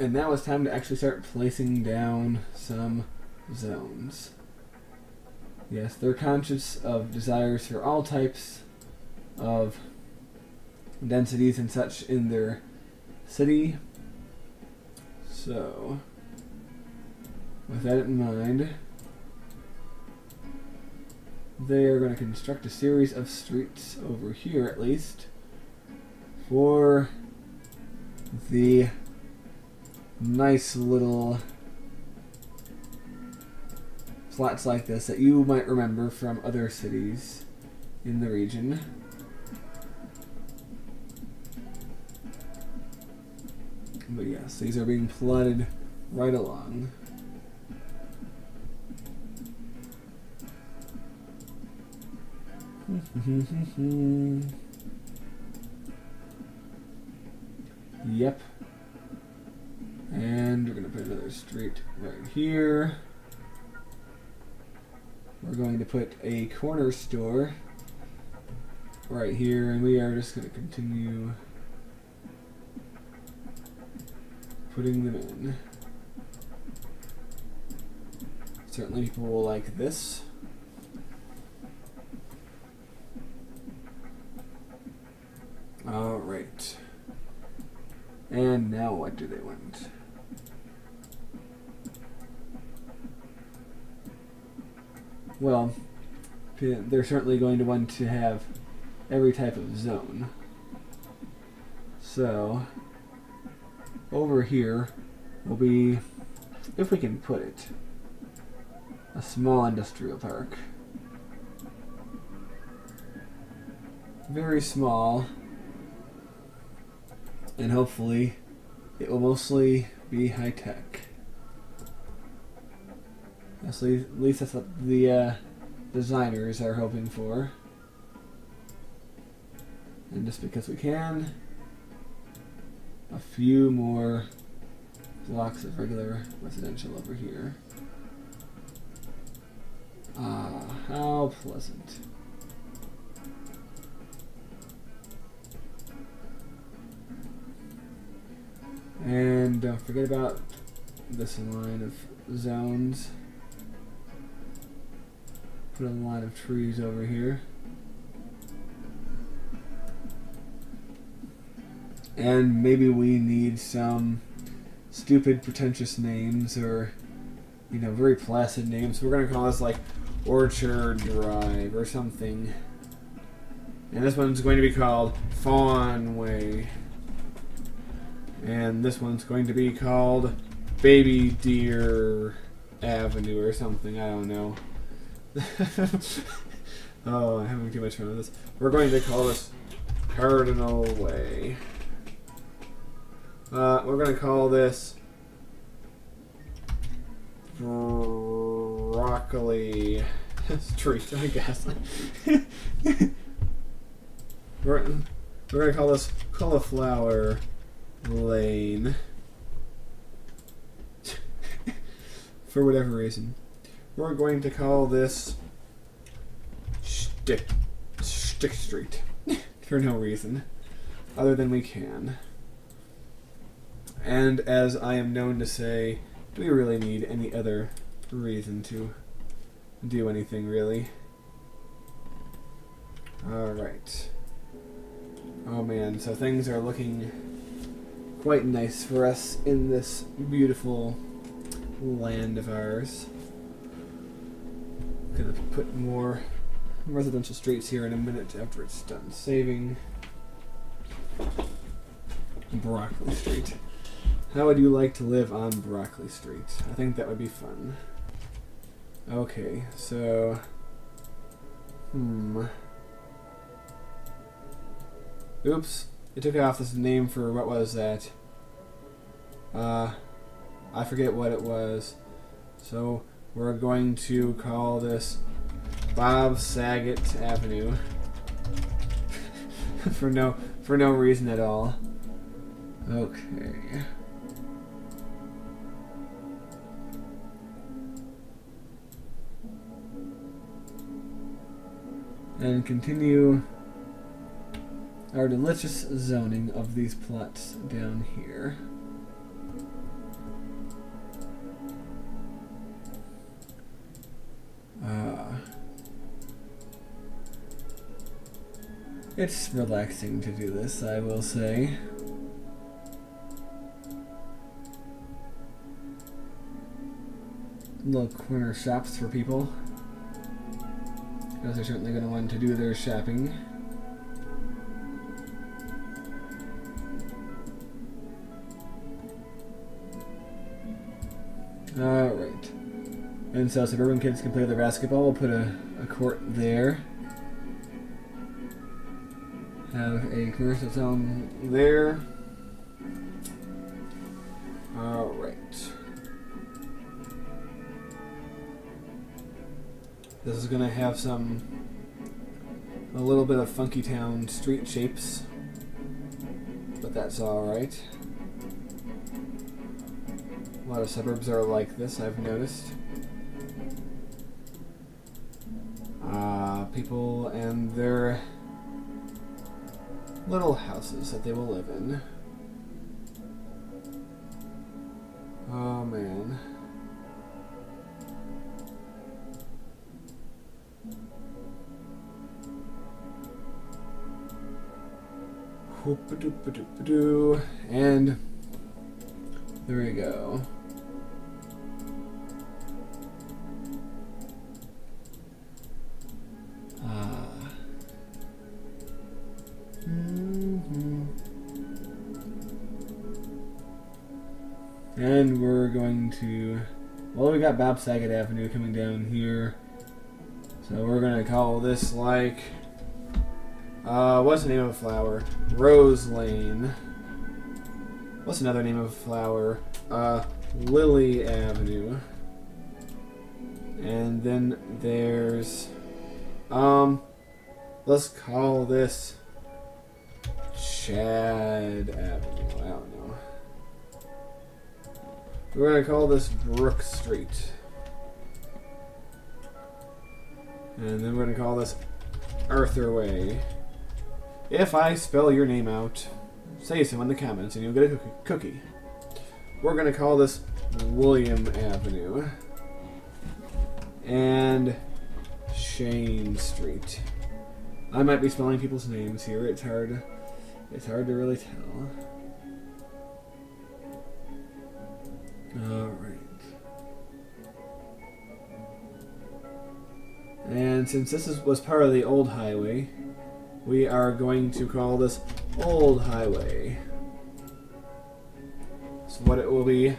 And now it's time to actually start placing down some zones. Yes, they're conscious of desires for all types of densities and such in their city. So, with that in mind, they are going to construct a series of streets over here, at least, for the nice little flats like this that you might remember from other cities in the region. But yes, these are being plotted right along. Yep. And we're going to put another street right here. We're going to put a corner store right here, and we are just going to continue putting them in. Certainly people will like this. Alright. And now what do they want? Well, they're certainly going to want to have every type of zone. So, over here will be, if we can put it, a small industrial park. Very small, and hopefully it will mostly be high-tech. At least that's what the designers are hoping for. And just because we can, a few more blocks of regular residential over here. Ah, how pleasant. And don't forget about this line of zones. Put a line of trees over here. And maybe we need some stupid, pretentious names, or, you know, very placid names. We're going to call this like Orchard Drive or something. And this one's going to be called Fawn Way. And this one's going to be called Baby Deer Avenue or something. I don't know. Oh, I'm having too much fun with this. We're going to call this Cardinal Way. We're going to call this Broccoli Street, I guess. We're going to call this Cauliflower Lane. For whatever reason. We're going to call this Stick Street. For no reason. Other than we can. And as I am known to say, do we really need any other reason to do anything, really? Alright. Oh man, so things are looking quite nice for us in this beautiful land of ours. Gonna put more residential streets here in a minute after it's done saving. Broccoli Street. How would you like to live on Broccoli Street? I think that would be fun. Okay, so... Oops. It took off this name for, what was that? I forget what it was. So, we're going to call this Bob Saget Avenue. for no reason at all. Okay. And continue our delicious zoning of these plots down here. It's relaxing to do this, I will say. Little corner shops for people, because they're certainly going to want to do their shopping. Alright. And so suburban kids can play their basketball. We'll put a court there. Have a commercial zone there. Alright. This is going to have a little bit of funky town street shapes, but that's alright. A lot of suburbs are like this, I've noticed. People and their little houses that they will live in. Oh man. Whoop-a-doop-a-doop-a-doo. And there we go. And we're going to, well, we got Bob Saget Avenue coming down here, so we're going to call this like, what's the name of a flower? Rose Lane. What's another name of a flower? Lily Avenue. And then there's, let's call this Chad Avenue. I don't know. We're going to call this Brook Street. And then we're going to call this Arthur Way. If I spell your name out, say so in the comments and you'll get a cookie. We're going to call this William Avenue. And Shane Street. I might be spelling people's names here. It's hard to really tell. Alright. And since this was part of the old highway, we are going to call this Old Highway. So what it will be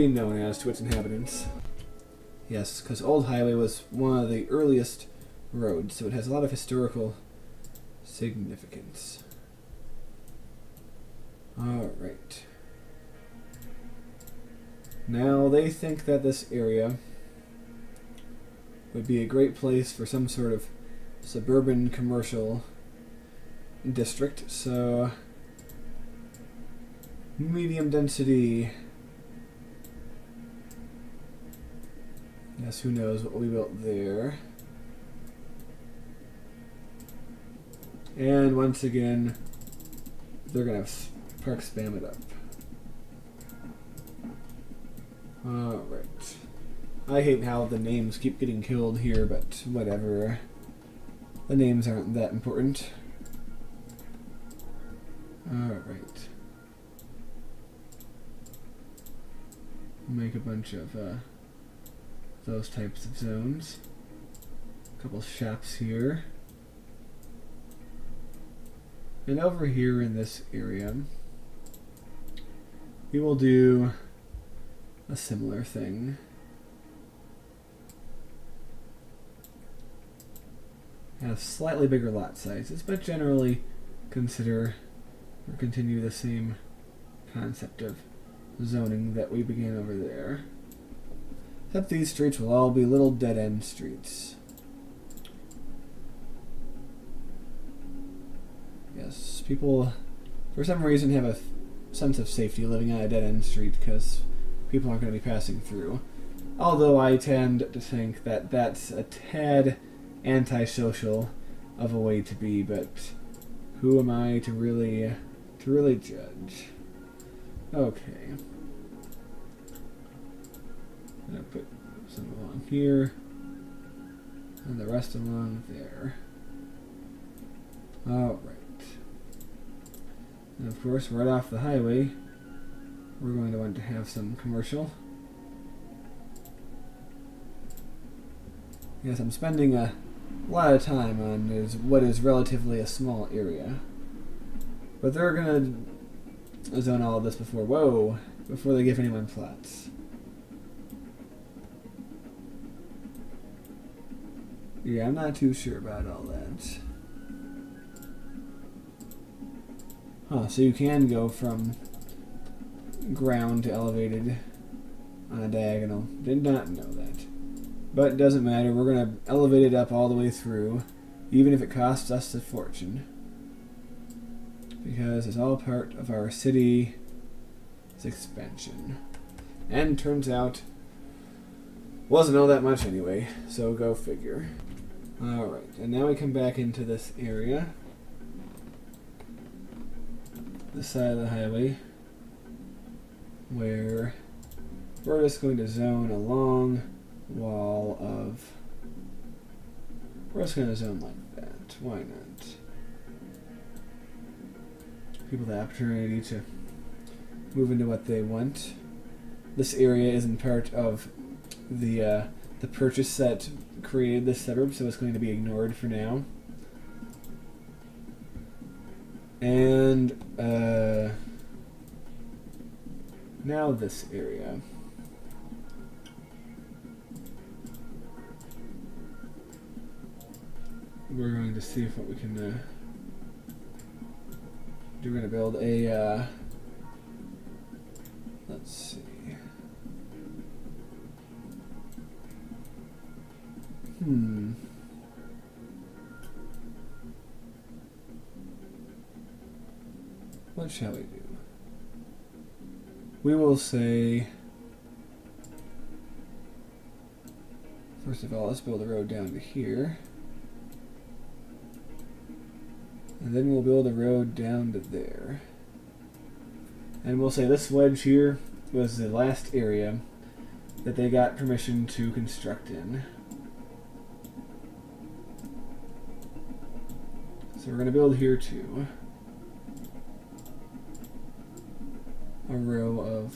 known as to its inhabitants. Yes, because Old Highway was one of the earliest roads, so it has a lot of historical significance. Alright. Now, they think that this area would be a great place for some sort of suburban commercial district, so medium density. Yes, who knows what will be built there. And once again, they're going to park spam it up. Alright. I hate how the names keep getting killed here, but whatever. The names aren't that important. Alright. Make a bunch of those types of zones. A couple shops here. And over here in this area, we will do a similar thing. Have slightly bigger lot sizes, but generally consider or continue the same concept of zoning that we began over there. Except these streets will all be little dead-end streets. Yes, people, for some reason, have a sense of safety living on a dead-end street because people aren't going to be passing through. Although I tend to think that that's a tad antisocial of a way to be, but who am I to really judge? Okay. I'm going to put some along here and the rest along there. Alright. And of course, right off the highway, we're going to want to have some commercial. Yes, I'm spending a lot of time on what is relatively a small area. But they're going to zone all of this before they give anyone plots. Yeah, I'm not too sure about all that. Huh, so you can go from ground to elevated on a diagonal. Did not know that. But it doesn't matter, we're going to elevate it up all the way through, even if it costs us a fortune. Because it's all part of our city's expansion. And turns out, wasn't all that much anyway, so go figure. Alright, and now we come back into this area. This side of the highway, where we're just going to zone a long wall of... We're just going to zone like that. Why not? People the opportunity to move into what they want. This area isn't part of the purchase that created this suburb, so it's going to be ignored for now. And now this area. We're going to see what we can do. We're going to build a let's see. What shall we do? We will say, first of all, let's build a road down to here. And then we'll build a road down to there. And we'll say this wedge here was the last area that they got permission to construct in. So we're going to build here too. A row of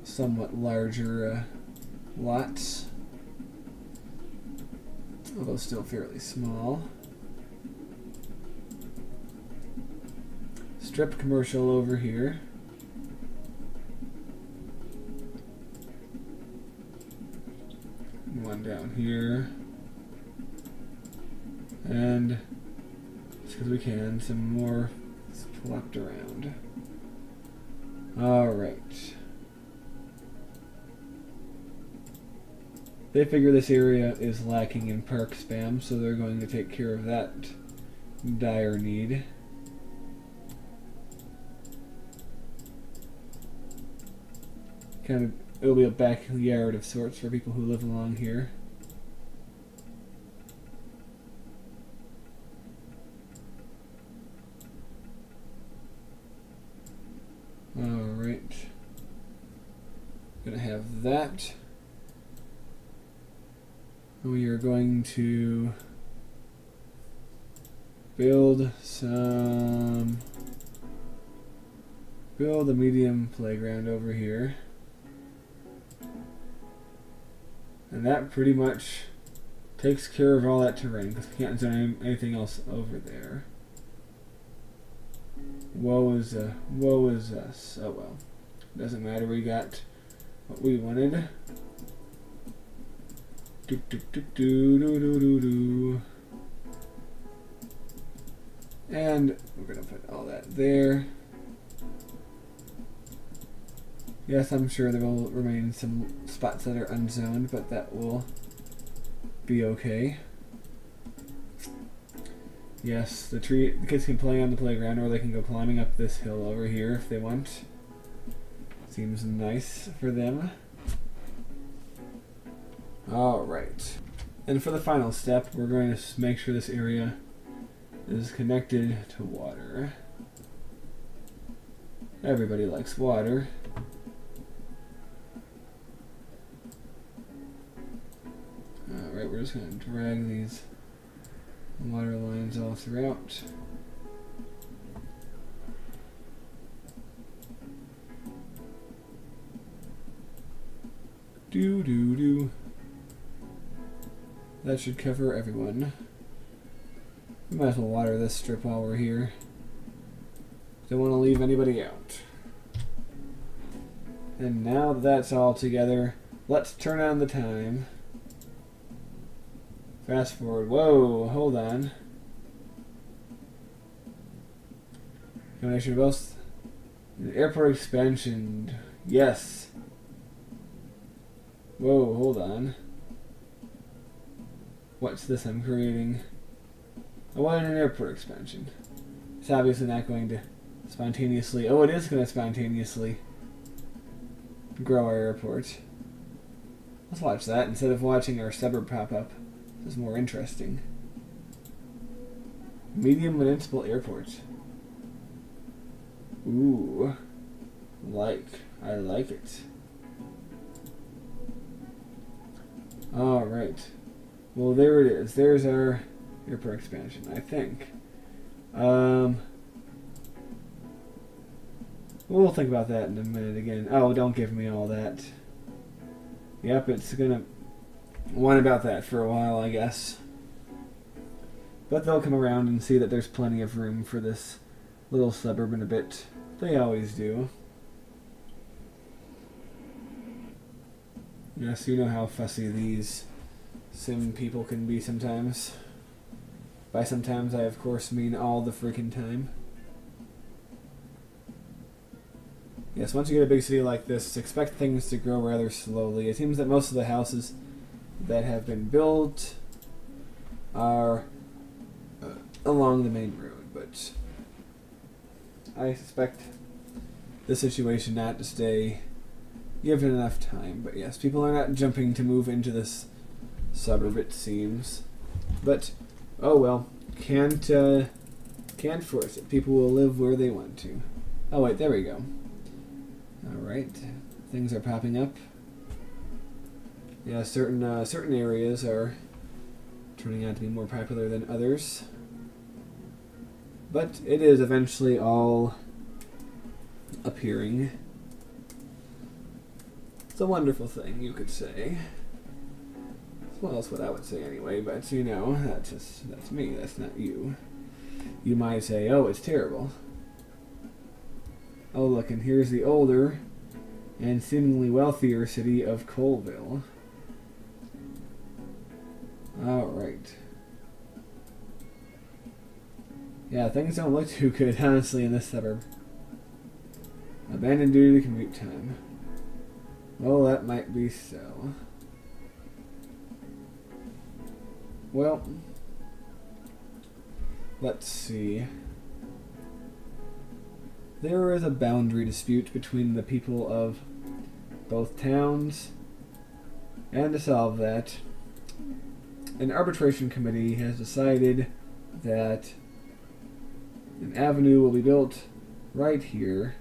somewhat larger lots, although still fairly small. Strip commercial over here. One down here. And just because we can, some more plopped around. Alright. They figure this area is lacking in park spam, so they're going to take care of that dire need. Kind of, it'll be a backyard of sorts for people who live along here. Alright. Gonna have that. We are going to build a medium playground over here. And that pretty much takes care of all that terrain, because we can't zone anything else over there. Woe is us. Oh well. Doesn't matter, we got what we wanted. Do do do do do do do do. And we're gonna put all that there. Yes, I'm sure there will remain some spots that are unzoned, but that will be okay. Yes, the kids can play on the playground, or they can go climbing up this hill over here if they want. Seems nice for them. Alright. And for the final step, we're going to make sure this area is connected to water. Everybody likes water. Alright, we're just going to drag these Water lines all throughout. Do. That should cover everyone. We might as well water this strip while we're here. Don't want to leave anybody out. And now that that's all together, let's turn on the time. Fast forward. Whoa, hold on. Combination of both. An airport expansion. Yes. Whoa, hold on. What's this I'm creating? I want an airport expansion. It's obviously not going to spontaneously... Oh, it is going to spontaneously grow our airport. Let's watch that instead of watching our suburb pop up. This is more interesting. Medium municipal airport. Ooh. I like it. Alright. Well, there it is. There's our airport expansion, I think. We'll think about that in a minute again. Oh, don't give me all that. Yep, it's gonna whine about that for a while, I guess. But they'll come around and see that there's plenty of room for this little suburb in a bit. They always do. Yes, you know how fussy these sim people can be sometimes. By sometimes, I of course mean all the freaking time. Yes, once you get a big city like this, expect things to grow rather slowly. It seems that most of the houses that have been built are along the main road, but I suspect the situation not to stay given enough time. But yes, people are not jumping to move into this suburb, it seems. But oh well, can't force it. People will live where they want to. Oh wait, there we go. Alright, things are popping up. Yeah, certain areas are turning out to be more popular than others. But it is eventually all appearing. It's a wonderful thing, you could say. Well, that's what I would say anyway, but you know, that's me, that's not you. You might say, oh, it's terrible. Oh, look, and here's the older and seemingly wealthier city of Colville. Alright. Yeah, things don't look too good, honestly, in this suburb. Abandoned due to commute time. Well, that might be so. Well, let's see. There is a boundary dispute between the people of both towns, and to solve that, an arbitration committee has decided that an avenue will be built right here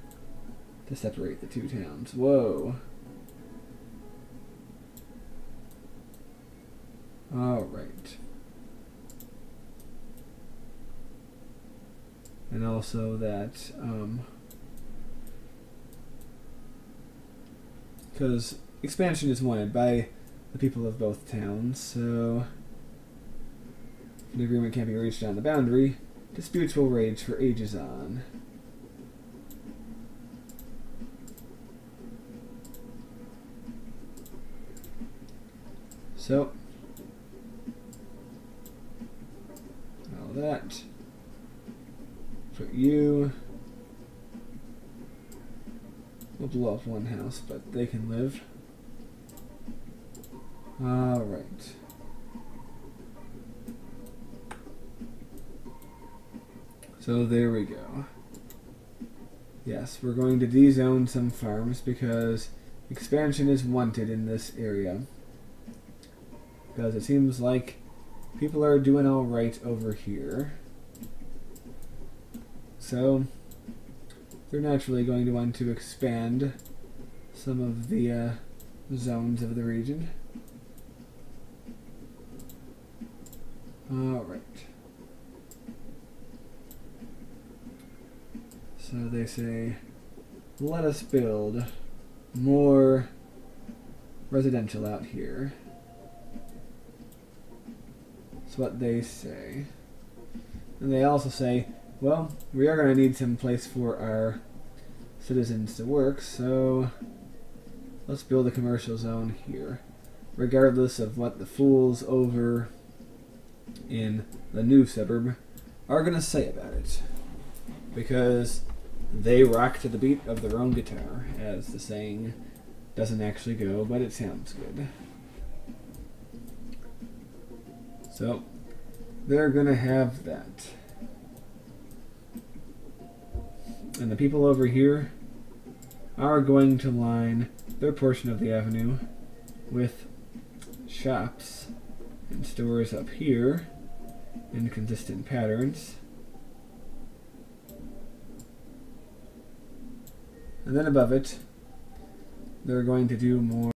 to separate the two towns. Whoa. Alright. And also that, because expansion is wanted by the people of both towns, so if an agreement can't be reached on the boundary, disputes will rage for ages on. So, all that. Put you. We'll blow up one house, but they can live. Alright. So there we go. Yes, we're going to dezone some farms because expansion is wanted in this area. Because it seems like people are doing alright over here. So they're naturally going to want to expand some of the zones of the region. Alright. So they say, let us build more residential out here. That's what they say. And they also say, well, we are going to need some place for our citizens to work, so let's build a commercial zone here, regardless of what the fools over in the new suburb are going to say about it. Because they rock to the beat of their own guitar, as the saying doesn't actually go, but it sounds good. So, they're going to have that. And the people over here are going to line their portion of the avenue with shops and stores up here in consistent patterns. And then above it, they're going to do more